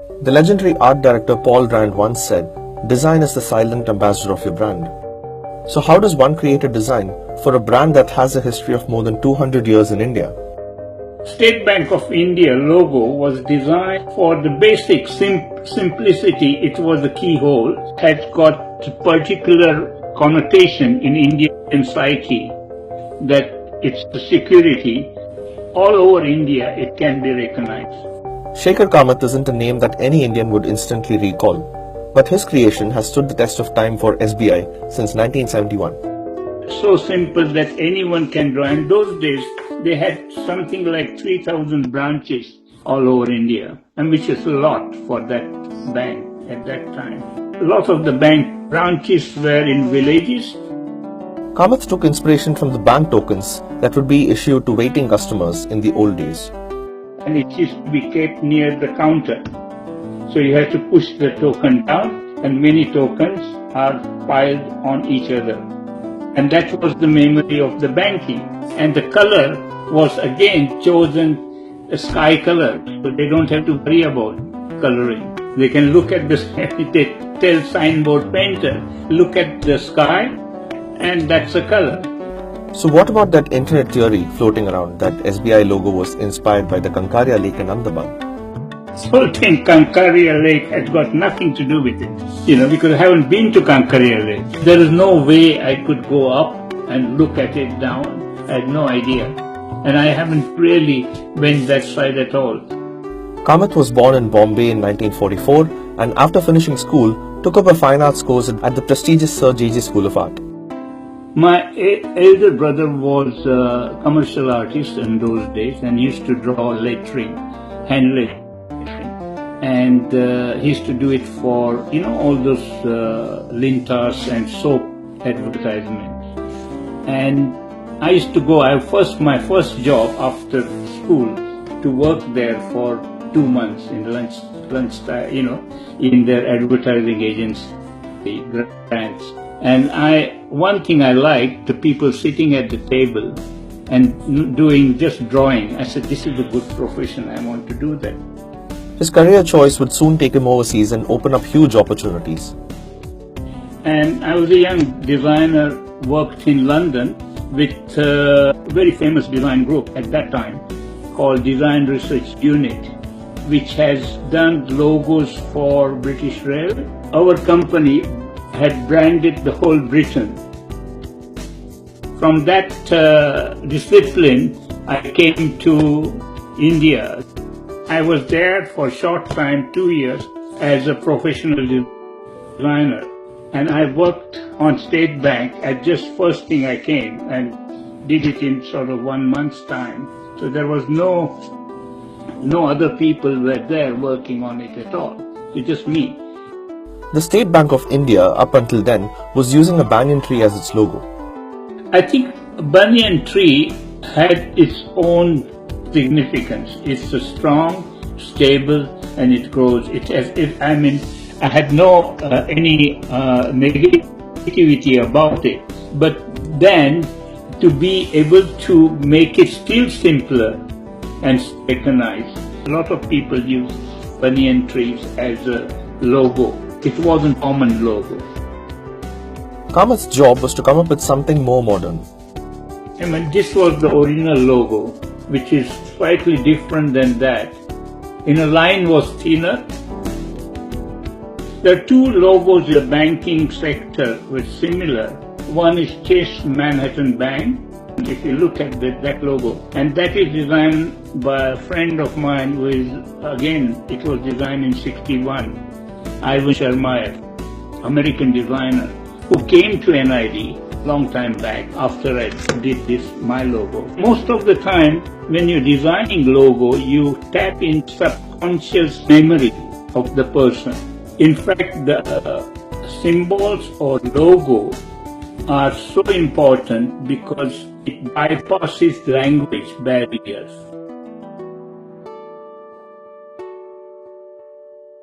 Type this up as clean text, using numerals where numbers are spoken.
The legendary art director Paul Rand once said, "Design is the silent ambassador of your brand." So how does one create a design for a brand that has a history of more than 200 years in India? State Bank of India logo was designed for the basic simplicity. It was the keyhole, had got particular connotation in Indian psyche that it's the security. All over India it can be recognized. Shekhar Kamath isn't a name that any Indian would instantly recall, but his creation has stood the test of time for SBI since 1971. So simple that anyone can draw. And those days they had something like 3,000 branches all over India, and which is a lot for that bank at that time. A lot of the bank branches were in villages. Kamath took inspiration from the bank tokens that would be issued to waiting customers in the old days. And it used to be kept near the counter. So you have to push the token down, and many tokens are piled on each other. And that was the memory of the banking. And the color was again chosen a sky color, so they don't have to worry about coloring. They can look at the they tell signboard painter, look at the sky, and that's a color. So what about that internet theory floating around that SBI logo was inspired by the Kankaria Lake in Andamán? This whole thing, Kankaria Lake, had got nothing to do with it. Because I haven't been to Kankaria Lake. There is no way I could go up and look at it down. I had no idea. And I haven't really went that side at all. Kamath was born in Bombay in 1944 and after finishing school, took up a fine arts course at the prestigious Sir J.J. School of Art. My elder brother was a commercial artist in those days and used to draw lettering, hand lettering. And he used to do it for, all those lintas and soap advertisements. And I used to go, my first job after school, to work there for 2 months in lunchtime, in their advertising agency, grants. And one thing I liked, the people sitting at the table and doing just drawing. I said, this is a good profession, I want to do that. His career choice would soon take him overseas and open up huge opportunities. And I was a young designer, worked in London with a very famous design group at that time called Design Research Unit, which has done logos for British Rail. Our company had branded the whole Britain. From that discipline, I came to India. I was there for a short time, 2 years, as a professional designer. And I worked on State Bank at just first thing I came and did it in sort of 1 month's time. So there was no other people were there working on it at all. It was just me. The State Bank of India, up until then, was using a banyan tree as its logo. I think a banyan tree had its own significance. It's a strong, stable, and it grows. I had no any negativity about it. But then, to be able to make it still simpler and recognized, a lot of people use banyan trees as a logo. It wasn't a common logo. Kamath's job was to come up with something more modern. This was the original logo, which is slightly different than that. A line was thinner. There are two logos in the banking sector which are similar. One is Chase Manhattan Bank. If you look at that logo, and that is designed by a friend of mine who is, again, it was designed in 1961. Ivan Sharma, American designer, who came to NID long time back after I did my logo. Most of the time, when you're designing logo, you tap in subconscious memory of the person. In fact, the symbols or logo are so important because it bypasses language barriers.